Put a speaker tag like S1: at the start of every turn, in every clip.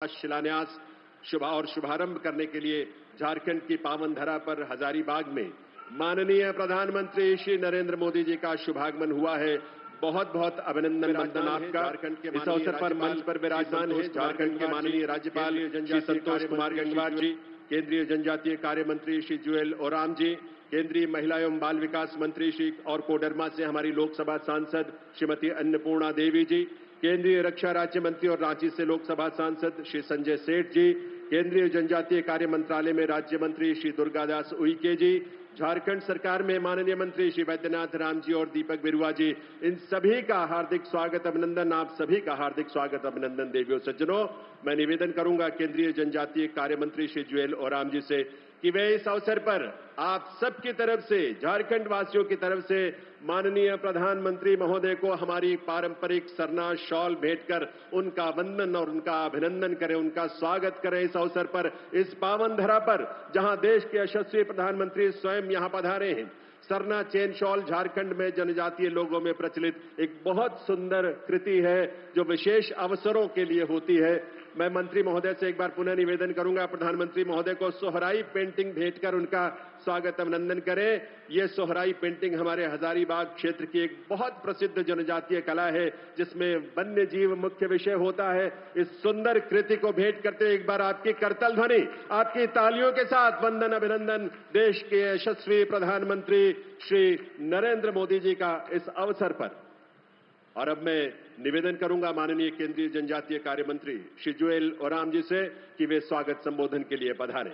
S1: शिलान्यास शुभारंभ करने के लिए झारखंड की पावन धरा पर हजारीबाग में माननीय प्रधानमंत्री श्री नरेंद्र मोदी जी का शुभागमन हुआ है। बहुत बहुत अभिनंदन वंदन आपका। इस अवसर पर मंच पर विराजमान है झारखंड के माननीय राज्यपाल श्री संतोष कुमार गंगवार जी, केंद्रीय जनजातीय कार्य मंत्री श्री जुएल ओराम जी, केंद्रीय महिला एवं बाल विकास मंत्री श्री और कोडरमा से हमारी लोकसभा सांसद श्रीमती अन्नपूर्णा देवी जी, केंद्रीय रक्षा राज्य मंत्री और रांची से लोकसभा सांसद श्री संजय सेठ जी, केंद्रीय जनजातीय कार्य मंत्रालय में राज्य मंत्री श्री दुर्गादास उइके जी, झारखंड सरकार में माननीय मंत्री श्री वैद्यनाथ राम जी और दीपक बिरुआ जी, इन सभी का हार्दिक स्वागत अभिनंदन। आप सभी का हार्दिक स्वागत अभिनंदन। देवियों सज्जनों, मैं निवेदन करूंगा केंद्रीय जनजातीय कार्य मंत्री श्री जुएल ओराम जी से कि वे इस अवसर पर आप सबकी तरफ से, झारखंड वासियों की तरफ से माननीय प्रधानमंत्री महोदय को हमारी पारंपरिक सरना शॉल भेंटकर उनका वंदन और उनका अभिनंदन करें, उनका स्वागत करें इस अवसर पर, इस पावन धरा पर जहां देश के यशस्वी प्रधानमंत्री स्वयं यहां पधारे हैं। सरना चेन शॉल झारखंड में जनजातीय लोगों में प्रचलित एक बहुत सुंदर कृति है जो विशेष अवसरों के लिए होती है। मैं मंत्री महोदय से एक बार पुनः निवेदन करूंगा, प्रधानमंत्री महोदय को सोहराई पेंटिंग भेंटकर उनका स्वागत अभिनंदन करें। यह सोहराई पेंटिंग हमारे हजारीबाग क्षेत्र की एक बहुत प्रसिद्ध जनजातीय कला है जिसमें वन्य जीव मुख्य विषय होता है। इस सुंदर कृति को भेंट करते एक बार आपकी करतल ध्वनि, आपकी तालियों के साथ वंदन अभिनंदन देश के यशस्वी प्रधानमंत्री श्री नरेंद्र मोदी जी का इस अवसर पर। और अब मैं निवेदन करूंगा माननीय केंद्रीय जनजातीय कार्य मंत्री श्री जुएल ओराम जी से कि वे स्वागत संबोधन के लिए पधारें।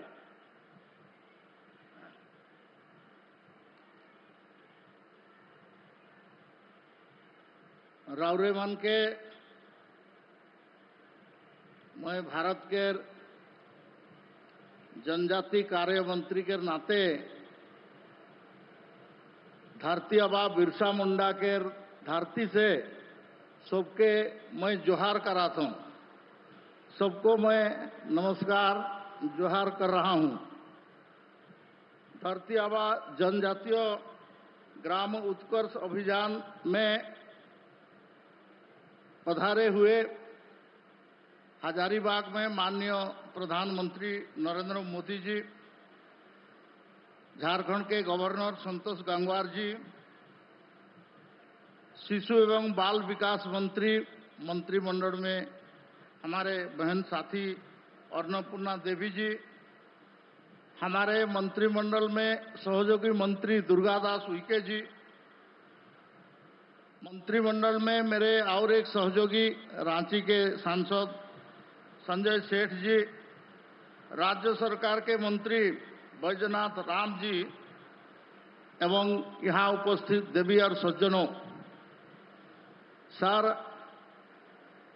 S2: राउरेमन के मैं भारत के जनजाति कार्य मंत्री के नाते धरती आबा बिरसा मुंडा के धरती से सबके मैं जोहार कराता हूँ, सबको मैं नमस्कार जोहार कर रहा हूँ। धरती आबा जनजातीय ग्राम उत्कर्ष अभियान में पधारे हुए हजारीबाग में माननीय प्रधानमंत्री नरेंद्र मोदी जी, झारखंड के गवर्नर संतोष गंगवार जी, शिशु एवं बाल विकास मंत्री, मंत्रिमंडल में हमारे बहन साथी अन्नपूर्णा देवी जी, हमारे मंत्रिमंडल में सहयोगी मंत्री दुर्गादास उइके जी, मंत्रिमंडल में मेरे और एक सहयोगी रांची के सांसद संजय सेठ जी, राज्य सरकार के मंत्री वैद्यनाथ राम जी एवं यहाँ उपस्थित देवी और सज्जनों, सर,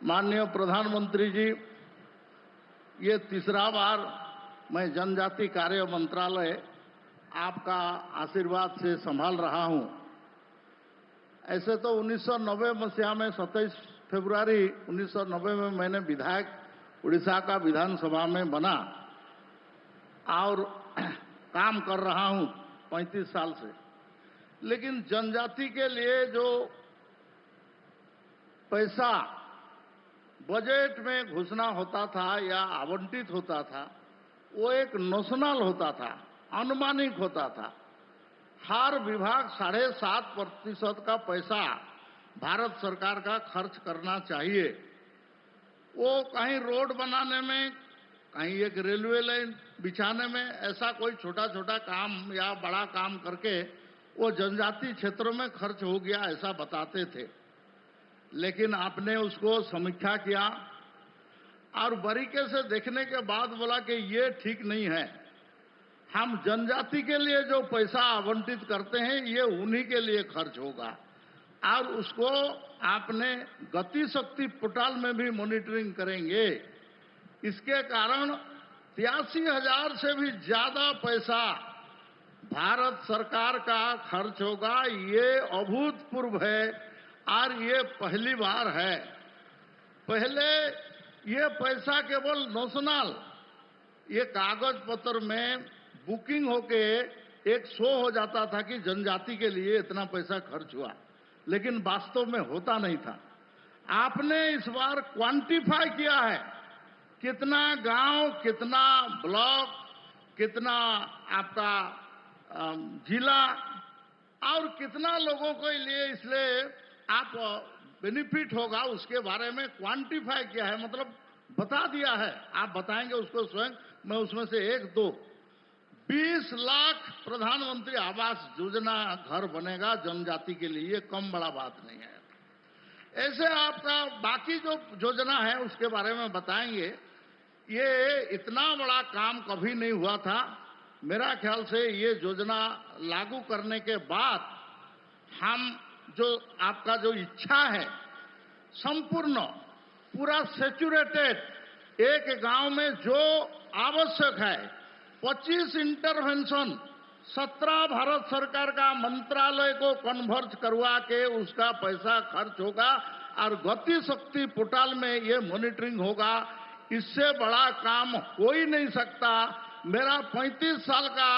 S2: माननीय प्रधानमंत्री जी, ये तीसरा बार मैं जनजाति कार्य मंत्रालय आपका आशीर्वाद से संभाल रहा हूँ। ऐसे तो 1990 मसीहा में 27 फरवरी 1990 में मैंने विधायक उड़ीसा का विधानसभा में बना और काम कर रहा हूँ 35 साल से। लेकिन जनजाति के लिए जो पैसा बजट में घोषणा होता था या आवंटित होता था, वो एक नोशनल होता था, अनुमानिक होता था। हर विभाग 7.5% का पैसा भारत सरकार का खर्च करना चाहिए। वो कहीं रोड बनाने में, कहीं एक रेलवे लाइन बिछाने में, ऐसा कोई छोटा छोटा काम या बड़ा काम करके वो जनजाति क्षेत्रों में खर्च हो गया ऐसा बताते थे। लेकिन आपने उसको समीक्षा किया और बारीकी से देखने के बाद बोला कि ये ठीक नहीं है। हम जनजाति के लिए जो पैसा आवंटित करते हैं ये उन्हीं के लिए खर्च होगा और उसको आपने गति शक्ति पोर्टल में भी मॉनिटरिंग करेंगे। इसके कारण 83,000 से भी ज्यादा पैसा भारत सरकार का खर्च होगा। ये अभूतपूर्व है और ये पहली बार है। पहले ये पैसा केवल नोशनल, ये कागज पत्र में बुकिंग होके एक शो हो जाता था कि जनजाति के लिए इतना पैसा खर्च हुआ, लेकिन वास्तव में होता नहीं था। आपने इस बार क्वांटिफाई किया है कितना गांव, कितना ब्लॉक, कितना आपका जिला और कितना लोगों के लिए इसलिए आप बेनिफिट होगा उसके बारे में क्वांटिफाई किया है, मतलब बता दिया है। आप बताएंगे उसको स्वयं, मैं उसमें से 20 लाख प्रधानमंत्री आवास योजना घर बनेगा जनजाति के लिए, ये कम बड़ा बात नहीं है। ऐसे आपका बाकी जो योजना है उसके बारे में बताएंगे। ये इतना बड़ा काम कभी नहीं हुआ था। मेरा ख्याल से ये योजना लागू करने के बाद हम जो आपका जो इच्छा है संपूर्ण पूरा सेचुरेटेड एक गांव में जो आवश्यक है 25 इंटरवेंशन 17 भारत सरकार का मंत्रालय को कन्वर्ज करवा के उसका पैसा खर्च होगा और गति शक्ति पोर्टल में ये मॉनिटरिंग होगा। इससे बड़ा काम हो ही नहीं सकता। मेरा 35 साल का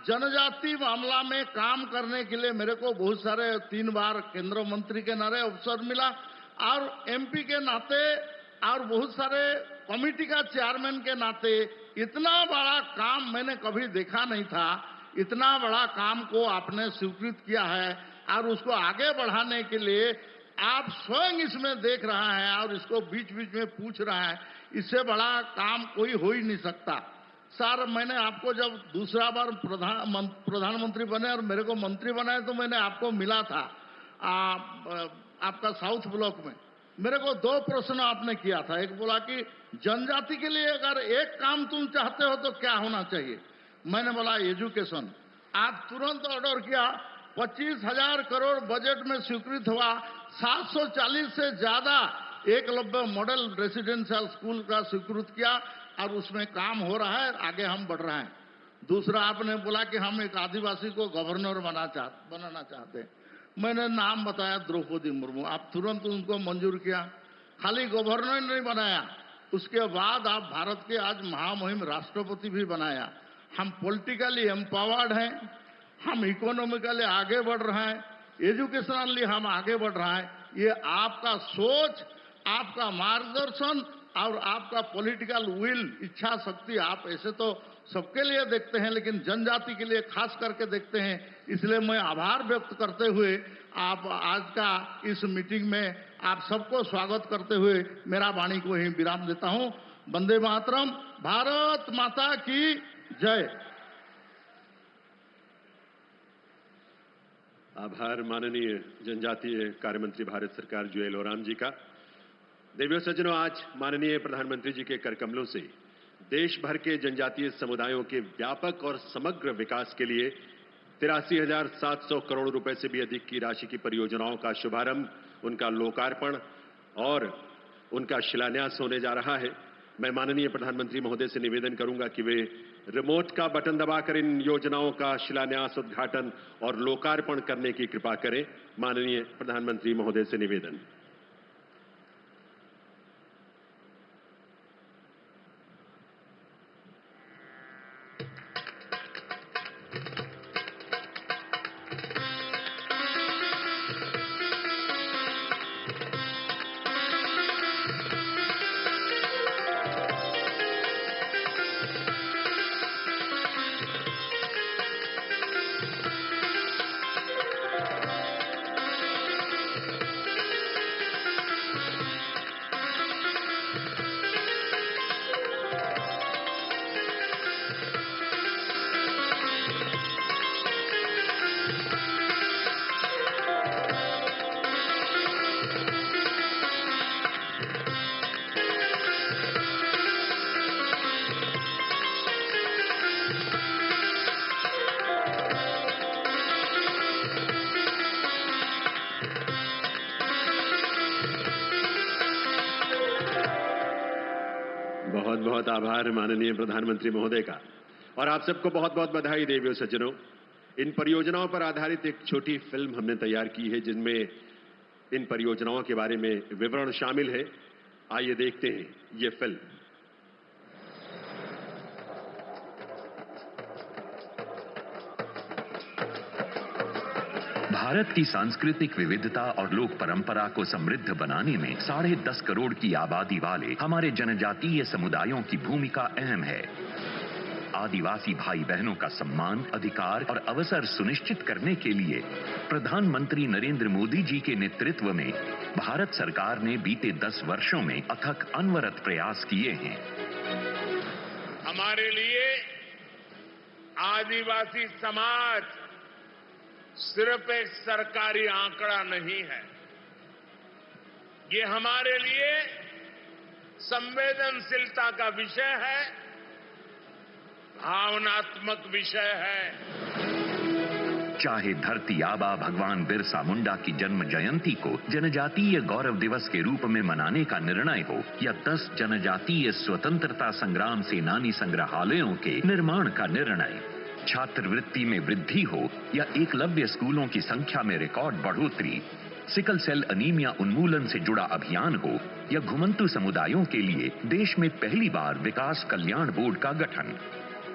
S2: जनजाति मामला में काम करने के लिए मेरे को बहुत सारे 3 बार केंद्र मंत्री के नाते अवसर मिला और एमपी के नाते और बहुत सारे कमेटी का चेयरमैन के नाते इतना बड़ा काम मैंने कभी देखा नहीं था। इतना बड़ा काम को आपने स्वीकृत किया है और उसको आगे बढ़ाने के लिए आप स्वयं इसमें देख रहा है और इसको बीच बीच में पूछ रहा है। इससे बड़ा काम कोई हो ही नहीं सकता। सर, मैंने आपको जब दूसरा बार प्रधानमंत्री बने और मेरे को मंत्री बनाए तो मैंने आपको मिला था आपका साउथ ब्लॉक में। मेरे को 2 प्रश्न आपने किया था। एक बोला कि जनजाति के लिए अगर एक काम तुम चाहते हो तो क्या होना चाहिए। मैंने बोला एजुकेशन। आप तुरंत ऑर्डर किया, 25,000 करोड़ बजट में स्वीकृत हुआ, 740 से ज्यादा एकलव्य मॉडल रेसिडेंशियल स्कूल का स्वीकृत किया और उसमें काम हो रहा है, आगे हम बढ़ रहे हैं। दूसरा आपने बोला कि हम एक आदिवासी को गवर्नर बनाना चाहते हैं। मैंने नाम बताया द्रौपदी मुर्मू, आप तुरंत उनको मंजूर किया। खाली गवर्नर नहीं बनाया, उसके बाद आप भारत के आज महामहिम राष्ट्रपति भी बनाया। हम पॉलिटिकली एम्पावर्ड हैं, हम इकोनॉमिकली आगे बढ़ रहे हैं, एजुकेशनली हम आगे बढ़ रहे हैं। ये आपका सोच, आपका मार्गदर्शन और आपका पॉलिटिकल विल, इच्छा शक्ति, आप ऐसे तो सबके लिए देखते हैं लेकिन जनजाति के लिए खास करके देखते हैं। इसलिए मैं आभार व्यक्त करते हुए आप आज का इस मीटिंग में आप सबको स्वागत करते हुए मेरा वाणी को ही विराम देता हूं। वंदे मातरम। भारत माता की जय।
S1: आभार माननीय जनजातीय कार्य मंत्री भारत सरकार जुएल ओराम जी का। देवियों सज्जनों, आज माननीय प्रधानमंत्री जी के करकमलों से देश भर के जनजातीय समुदायों के व्यापक और समग्र विकास के लिए 83,700 करोड़ रुपए से भी अधिक की राशि की परियोजनाओं का शुभारंभ, उनका लोकार्पण और उनका शिलान्यास होने जा रहा है। मैं माननीय प्रधानमंत्री महोदय से निवेदन करूंगा कि वे रिमोट का बटन दबाकर इन योजनाओं का शिलान्यास, उद्घाटन और लोकार्पण करने की कृपा करें। माननीय प्रधानमंत्री महोदय से निवेदन। बहुत बहुत आभार माननीय प्रधानमंत्री महोदय का। और आप सबको बहुत बहुत बधाई। देवियों सज्जनों, इन परियोजनाओं पर आधारित एक छोटी फिल्म हमने तैयार की है जिनमें इन परियोजनाओं के बारे में विवरण शामिल है। आइए देखते हैं ये फिल्म।
S3: भारत की सांस्कृतिक विविधता और लोक परंपरा को समृद्ध बनाने में 10.5 करोड़ की आबादी वाले हमारे जनजातीय समुदायों की भूमिका अहम है। आदिवासी भाई बहनों का सम्मान, अधिकार और अवसर सुनिश्चित करने के लिए प्रधानमंत्री नरेंद्र मोदी जी के नेतृत्व में भारत सरकार ने बीते 10 वर्षों में अथक अनवरत प्रयास किए हैं।
S4: हमारे लिए आदिवासी समाज सिर्फ एक सरकारी आंकड़ा नहीं है, ये हमारे लिए संवेदनशीलता का विषय है, भावनात्मक विषय है।
S3: चाहे धरती आबा भगवान बिरसा मुंडा की जन्म जयंती को जनजातीय गौरव दिवस के रूप में मनाने का निर्णय हो या 10 जनजातीय स्वतंत्रता संग्राम सेनानी संग्रहालयों के निर्माण का निर्णय, छात्रवृत्ति में वृद्धि हो या एकलव्य स्कूलों की संख्या में रिकॉर्ड बढ़ोतरी, सिकल सेल अनीमिया उन्मूलन से जुड़ा अभियान हो या घुमंतु समुदायों के लिए देश में पहली बार विकास कल्याण बोर्ड का गठन,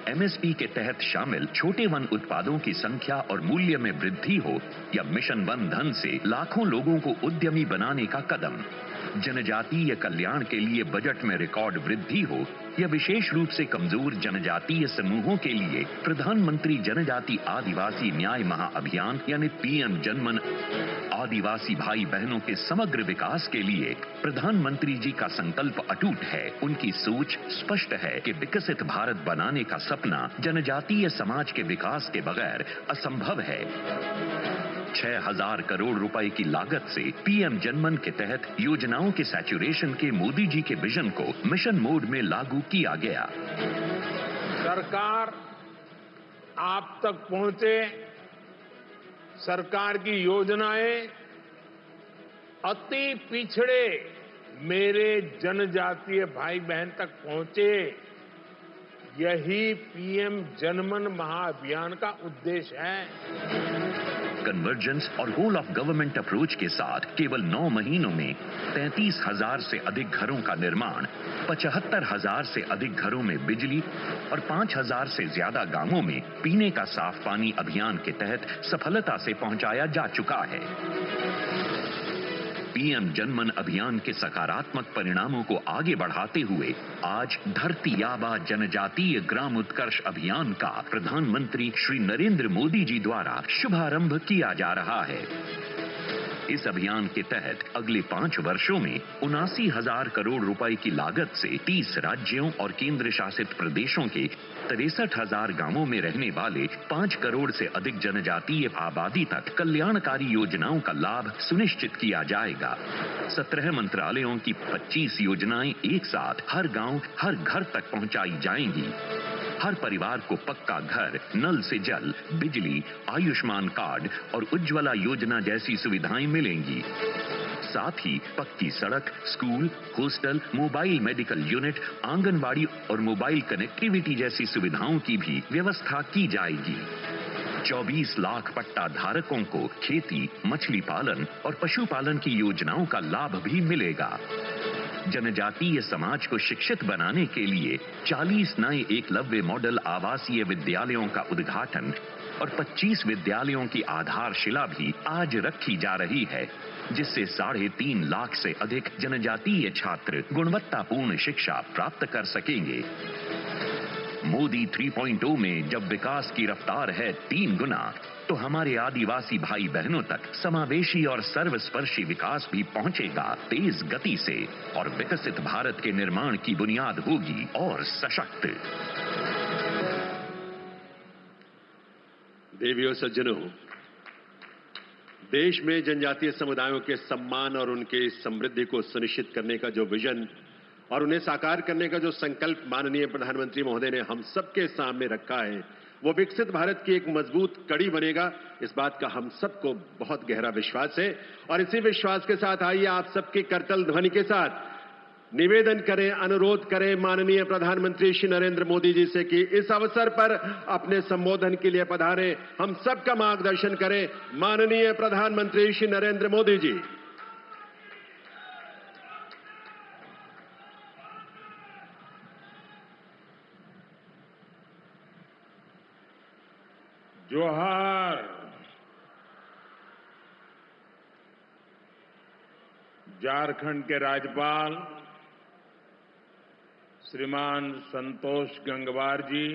S3: एमएसपी के तहत शामिल छोटे वन उत्पादों की संख्या और मूल्य में वृद्धि हो या मिशन वन धन से लाखों लोगों को उद्यमी बनाने का कदम, जनजातीय कल्याण के लिए बजट में रिकॉर्ड वृद्धि हो या विशेष रूप से कमजोर जनजातीय समूहों के लिए प्रधानमंत्री जनजाति आदिवासी न्याय महाअभियान यानी पीएम जनमन, आदिवासी भाई बहनों के समग्र विकास के लिए प्रधानमंत्री जी का संकल्प अटूट है। उनकी सोच स्पष्ट है कि विकसित भारत बनाने का सपना जनजातीय समाज के विकास के बगैर असंभव है। 6,000 करोड़ रुपए की लागत से पीएम जनमन के तहत योजनाओं के सैचुरेशन के मोदी जी के विजन को मिशन मोड में लागू किया गया।
S4: सरकार आप तक पहुंचे, सरकार की योजनाएं अति पिछड़े मेरे जनजातीय भाई बहन तक पहुंचे, यही पीएम जनमन महाअभियान का उद्देश्य है।
S3: कन्वर्जेंस और होल ऑफ गवर्नमेंट अप्रोच के साथ केवल 9 महीनों में 33,000 से अधिक घरों का निर्माण, 75,000 से अधिक घरों में बिजली और 5,000 से ज्यादा गांवों में पीने का साफ पानी अभियान के तहत सफलता से पहुंचाया जा चुका है। पीएम जनमन अभियान के सकारात्मक परिणामों को आगे बढ़ाते हुए आज धरती आबा जनजातीय ग्राम उत्कर्ष अभियान का प्रधानमंत्री श्री नरेंद्र मोदी जी द्वारा शुभारंभ किया जा रहा है। इस अभियान के तहत अगले 5 वर्षों में 79,000 करोड़ रुपए की लागत से 30 राज्यों और केंद्र शासित प्रदेशों के 63,000 गांवों में रहने वाले 5 करोड़ से अधिक जनजातीय आबादी तक कल्याणकारी योजनाओं का लाभ सुनिश्चित किया जाएगा। 17 मंत्रालयों की 25 योजनाएं एक साथ हर गांव, हर घर तक पहुंचाई जाएंगी। हर परिवार को पक्का घर, नल से जल, बिजली, आयुष्मान कार्ड और उज्ज्वला योजना जैसी सुविधाएं मिलेंगी। साथ ही पक्की सड़क, school, hostel, mobile medical unit, anganwadi और मोबाइल कनेक्टिविटी जैसी सुविधाओं की भी व्यवस्था की जाएगी। 24 लाख पट्टा धारकों को खेती, मछली पालन और पशुपालन की योजनाओं का लाभ भी मिलेगा। जनजातीय समाज को शिक्षित बनाने के लिए 40 नए एकलव्य मॉडल आवासीय विद्यालयों का उद्घाटन और 25 विद्यालयों की आधारशिला भी आज रखी जा रही है, जिससे 3.5 लाख से अधिक जनजातीय छात्र गुणवत्तापूर्ण शिक्षा प्राप्त कर सकेंगे। मोदी 3.0 में जब विकास की रफ्तार है 3 गुना, तो हमारे आदिवासी भाई बहनों तक समावेशी और सर्वस्पर्शी विकास भी पहुंचेगा तेज गति से और विकसित भारत के निर्माण की बुनियाद होगी और सशक्त।
S1: देवियों सज्जनों, देश में जनजातीय समुदायों के सम्मान और उनके समृद्धि को सुनिश्चित करने का जो विजन और उन्हें साकार करने का जो संकल्प माननीय प्रधानमंत्री महोदय ने हम सबके सामने रखा है, वो विकसित भारत की एक मजबूत कड़ी बनेगा। इस बात का हम सबको बहुत गहरा विश्वास है और इसी विश्वास के साथ आइए आप सबके करतल ध्वनि के साथ निवेदन करें, अनुरोध करें माननीय प्रधानमंत्री श्री नरेंद्र मोदी जी से कि इस अवसर पर अपने संबोधन के लिए पधारें, हम सबका मार्गदर्शन करें। माननीय प्रधानमंत्री श्री नरेंद्र मोदी जी।
S4: जोहार। झारखंड के राज्यपाल श्रीमान संतोष गंगवार जी,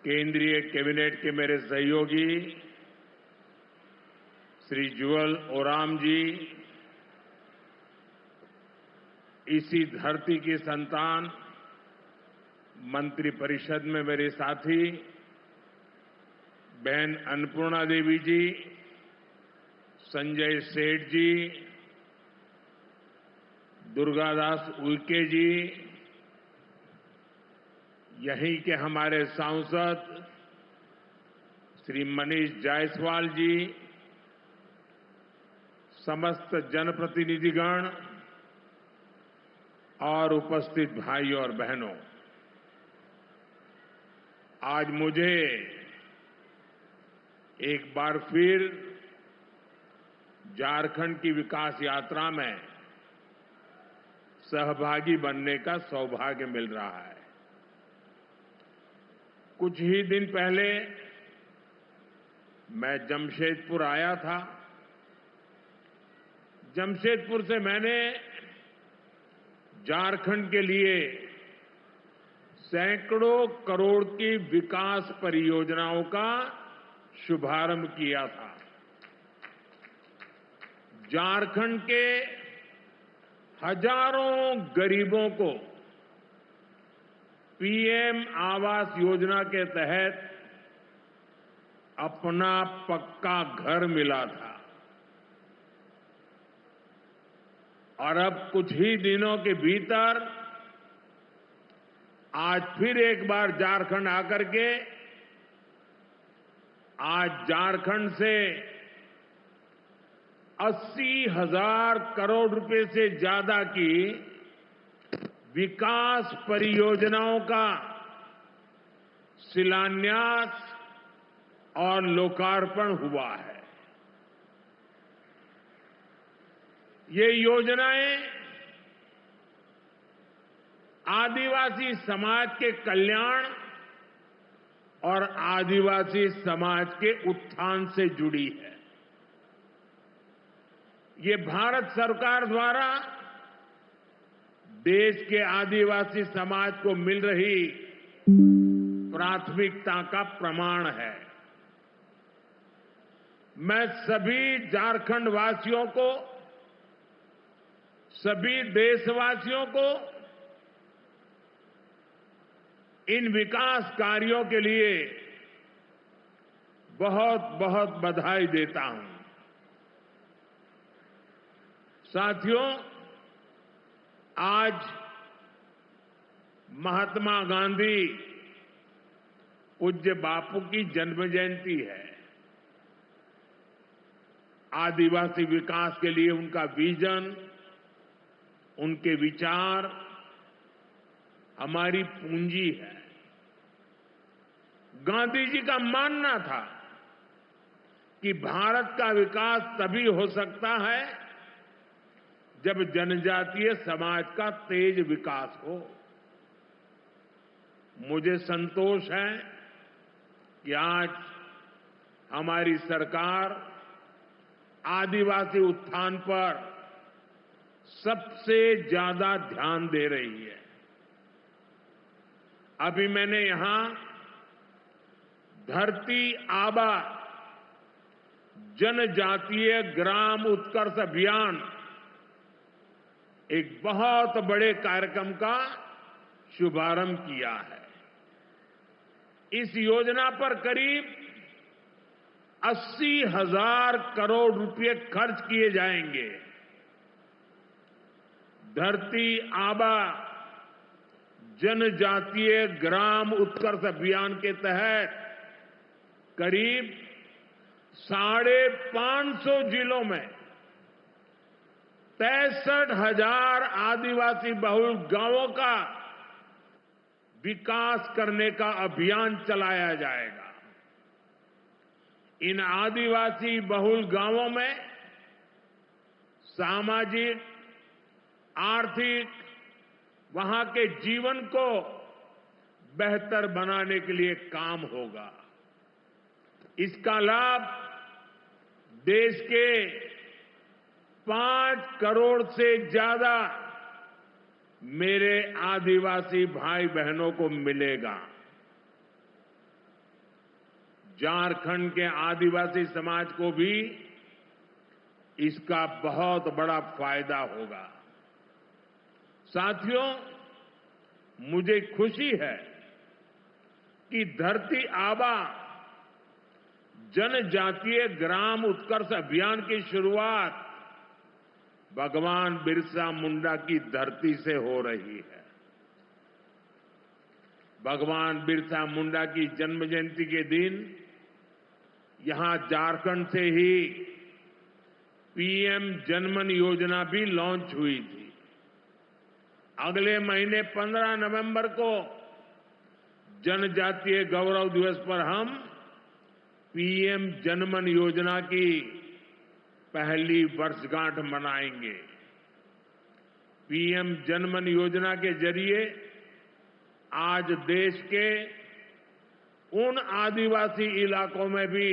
S4: केंद्रीय कैबिनेट के मेरे सहयोगी श्री जुअल ओराम जी, इसी धरती की संतान मंत्रिपरिषद में मेरे साथी बहन अन्नपूर्णा देवी जी, संजय सेठ जी, दुर्गादास उइके जी, यहीं के हमारे सांसद श्री मनीष जायसवाल जी, समस्त जनप्रतिनिधिगण और उपस्थित भाइयों और बहनों, आज मुझे एक बार फिर झारखंड की विकास यात्रा में सहभागी बनने का सौभाग्य मिल रहा है। कुछ ही दिन पहले मैं जमशेदपुर आया था। जमशेदपुर से मैंने झारखंड के लिए सैकड़ों करोड़ की विकास परियोजनाओं का शुभारंभ किया था। झारखंड के हजारों गरीबों को पीएम आवास योजना के तहत अपना पक्का घर मिला था और अब कुछ ही दिनों के भीतर आज फिर एक बार झारखंड आकर के आज झारखंड से 80,000 करोड़ रुपए से ज्यादा की विकास परियोजनाओं का शिलान्यास और लोकार्पण हुआ है। ये योजनाएं आदिवासी समाज के कल्याण और आदिवासी समाज के उत्थान से जुड़ी है। ये भारत सरकार द्वारा देश के आदिवासी समाज को मिल रही प्राथमिकता का प्रमाण है। मैं सभी झारखंड वासियों को, सभी देशवासियों को इन विकास कार्यों के लिए बहुत बहुत बधाई देता हूं। साथियों, आज महात्मा गांधी पूज्य बापू की जन्म जयंती है। आदिवासी विकास के लिए उनका विजन, उनके विचार हमारी पूंजी है। गांधी जी का मानना था कि भारत का विकास तभी हो सकता है जब जनजातीय समाज का तेज विकास हो। मुझे संतोष है कि आज हमारी सरकार आदिवासी उत्थान पर सबसे ज्यादा ध्यान दे रही है। अभी मैंने यहां धरती आबा जनजातीय ग्राम उत्कर्ष अभियान, एक बहुत बड़े कार्यक्रम का शुभारंभ किया है। इस योजना पर करीब 80,000 करोड़ रुपए खर्च किए जाएंगे। धरती आबा जनजातीय ग्राम उत्कर्ष अभियान के तहत करीब 550 जिलों में 63,000 आदिवासी बहुल गांवों का विकास करने का अभियान चलाया जाएगा। इन आदिवासी बहुल गांवों में सामाजिक, आर्थिक, वहां के जीवन को बेहतर बनाने के लिए काम होगा। इसका लाभ देश के 5 करोड़ से ज्यादा मेरे आदिवासी भाई बहनों को मिलेगा। झारखंड के आदिवासी समाज को भी इसका बहुत बड़ा फायदा होगा। साथियों, मुझे खुशी है कि धरती आबा जनजातीय ग्राम उत्कर्ष अभियान की शुरुआत भगवान बिरसा मुंडा की धरती से हो रही है। भगवान बिरसा मुंडा की जन्म जयंती के दिन यहां झारखंड से ही पीएम जनमन योजना भी लॉन्च हुई थी। अगले महीने 15 नवंबर को जनजातीय गौरव दिवस पर हम पीएम जनमन योजना की पहली वर्षगांठ मनाएंगे। पीएम जनमन योजना के जरिए आज देश के उन आदिवासी इलाकों में भी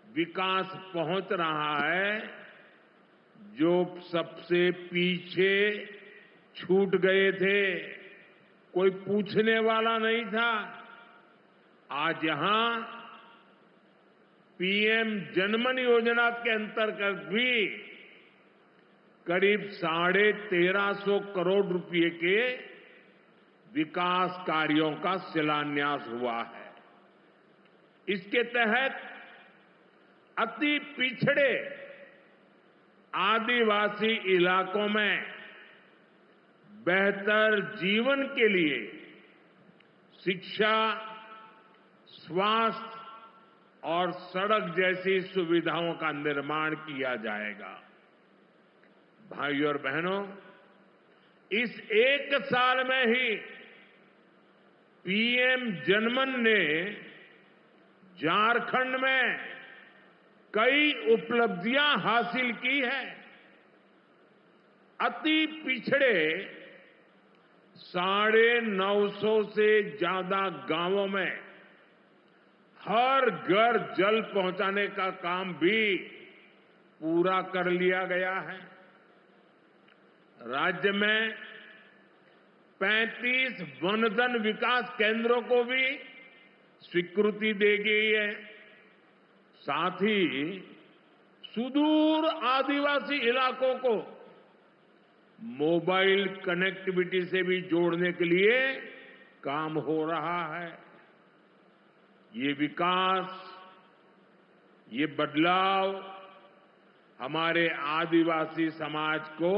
S4: विकास पहुंच रहा है जो सबसे पीछे छूट गए थे, कोई पूछने वाला नहीं था। आज यहां पीएम जनमन योजना के अंतर्गत भी करीब 1350 करोड़ रुपए के विकास कार्यों का शिलान्यास हुआ है। इसके तहत अति पिछड़े आदिवासी इलाकों में बेहतर जीवन के लिए शिक्षा, स्वास्थ्य और सड़क जैसी सुविधाओं का निर्माण किया जाएगा। भाइयों और बहनों, इस एक साल में ही पीएम जनमन ने झारखंड में कई उपलब्धियां हासिल की हैं। अति पिछड़े 950 से ज्यादा गांवों में हर घर जल पहुंचाने का काम भी पूरा कर लिया गया है। राज्य में 35 वनधन विकास केंद्रों को भी स्वीकृति दी गई है। साथ ही सुदूर आदिवासी इलाकों को मोबाइल कनेक्टिविटी से भी जोड़ने के लिए काम हो रहा है। ये विकास, ये बदलाव हमारे आदिवासी समाज को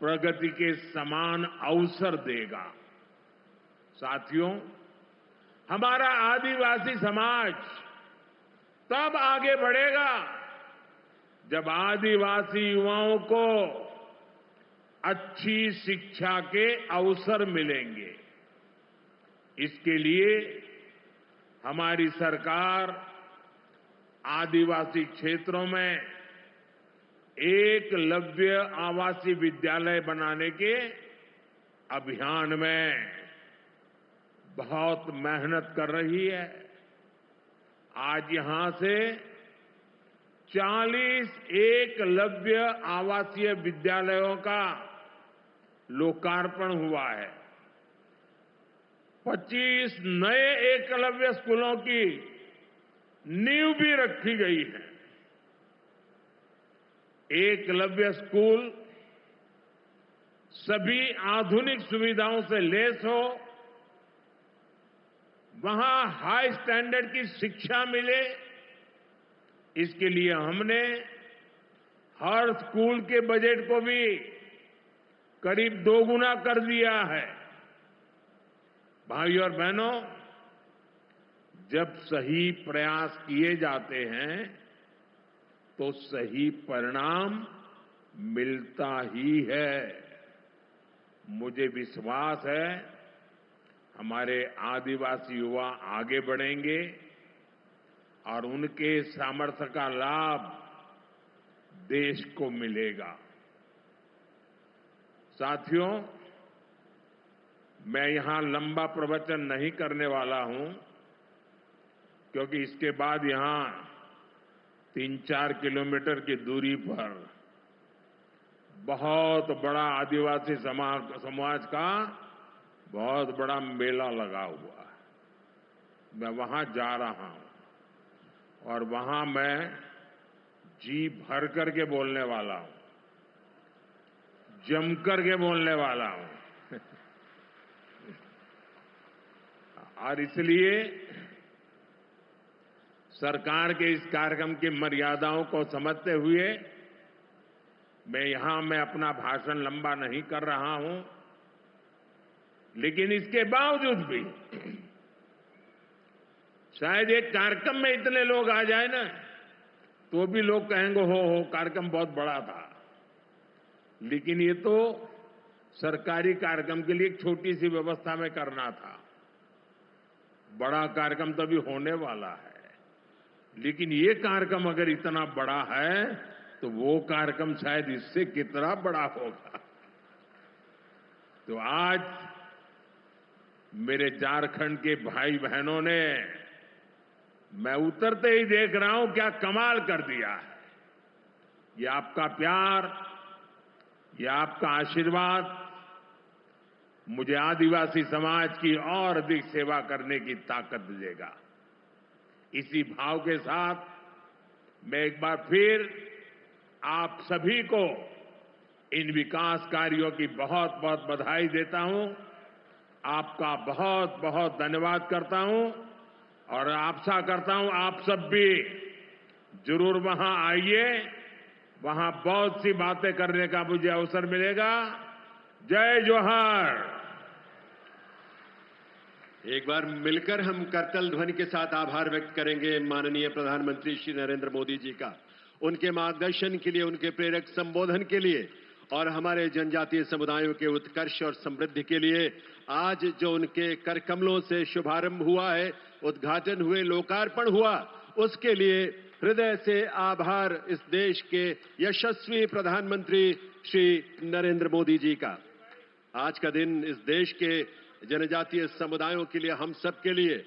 S4: प्रगति के समान अवसर देगा। साथियों, हमारा आदिवासी समाज तब आगे बढ़ेगा जब आदिवासी युवाओं को अच्छी शिक्षा के अवसर मिलेंगे। इसके लिए हमारी सरकार आदिवासी क्षेत्रों में एकलव्य आवासीय विद्यालय बनाने के अभियान में बहुत मेहनत कर रही है। आज यहां से 40 एकलव्य आवासीय विद्यालयों का लोकार्पण हुआ है। 25 नए एकलव्य स्कूलों की नींव भी रखी गई है। एकलव्य स्कूल सभी आधुनिक सुविधाओं से लैस हो, वहां हाई स्टैंडर्ड की शिक्षा मिले, इसके लिए हमने हर स्कूल के बजट को भी करीब 2 गुना कर दिया है। भाइयों और बहनों, जब सही प्रयास किए जाते हैं तो सही परिणाम मिलता ही है। मुझे विश्वास है हमारे आदिवासी युवा आगे बढ़ेंगे और उनके सामर्थ्य का लाभ देश को मिलेगा। साथियों, मैं यहां लंबा प्रवचन नहीं करने वाला हूं, क्योंकि इसके बाद यहां 3-4 किलोमीटर की दूरी पर बहुत बड़ा आदिवासी समाज का बहुत बड़ा मेला लगा हुआ है। मैं वहां जा रहा हूं और वहां मैं जी भर करके बोलने वाला हूं, जम करके बोलने वाला हूं। और इसलिए सरकार के इस कार्यक्रम की मर्यादाओं को समझते हुए मैं अपना भाषण लंबा नहीं कर रहा हूं, लेकिन इसके बावजूद भी शायद एक कार्यक्रम में इतने लोग आ जाए ना तो भी लोग कहेंगे हो कार्यक्रम बहुत बड़ा था। लेकिन ये तो सरकारी कार्यक्रम के लिए एक छोटी सी व्यवस्था में करना था। बड़ा कार्यक्रम तो अभी होने वाला है, लेकिन ये कार्यक्रम अगर इतना बड़ा है तो वो कार्यक्रम शायद इससे कितना बड़ा होगा। तो आज मेरे झारखंड के भाई बहनों ने, मैं उतरते ही देख रहा हूं क्या कमाल कर दिया है। ये आपका प्यार, ये आपका आशीर्वाद मुझे आदिवासी समाज की और अधिक सेवा करने की ताकत देगा। इसी भाव के साथ मैं एक बार फिर आप सभी को इन विकास कार्यों की बहुत बहुत बधाई देता हूं, आपका बहुत बहुत धन्यवाद करता हूं और आशा करता हूं आप सब भी जरूर वहां आइए, वहां बहुत सी बातें करने का मुझे अवसर मिलेगा। जय जोहार।
S1: एक बार मिलकर हम करतल ध्वनि के साथ आभार व्यक्त करेंगे माननीय प्रधानमंत्री श्री नरेंद्र मोदी जी का, उनके मार्गदर्शन के लिए, उनके प्रेरक संबोधन के लिए और हमारे जनजातीय समुदायों के उत्कर्ष और समृद्धि के लिए। आज जो उनके कर कमलों से शुभारंभ हुआ है, उद्घाटन हुए, लोकार्पण हुआ, उसके लिए हृदय से आभार इस देश के यशस्वी प्रधानमंत्री श्री नरेंद्र मोदी जी का। आज का दिन इस देश के जनजातीय समुदायों के लिए, हम सब के लिए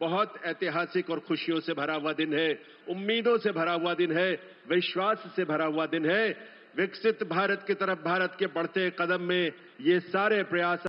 S1: बहुत ऐतिहासिक और खुशियों से भरा हुआ दिन है, उम्मीदों से भरा हुआ दिन है, विश्वास से भरा हुआ दिन है। विकसित भारत की तरफ भारत के बढ़ते कदम में ये सारे प्रयास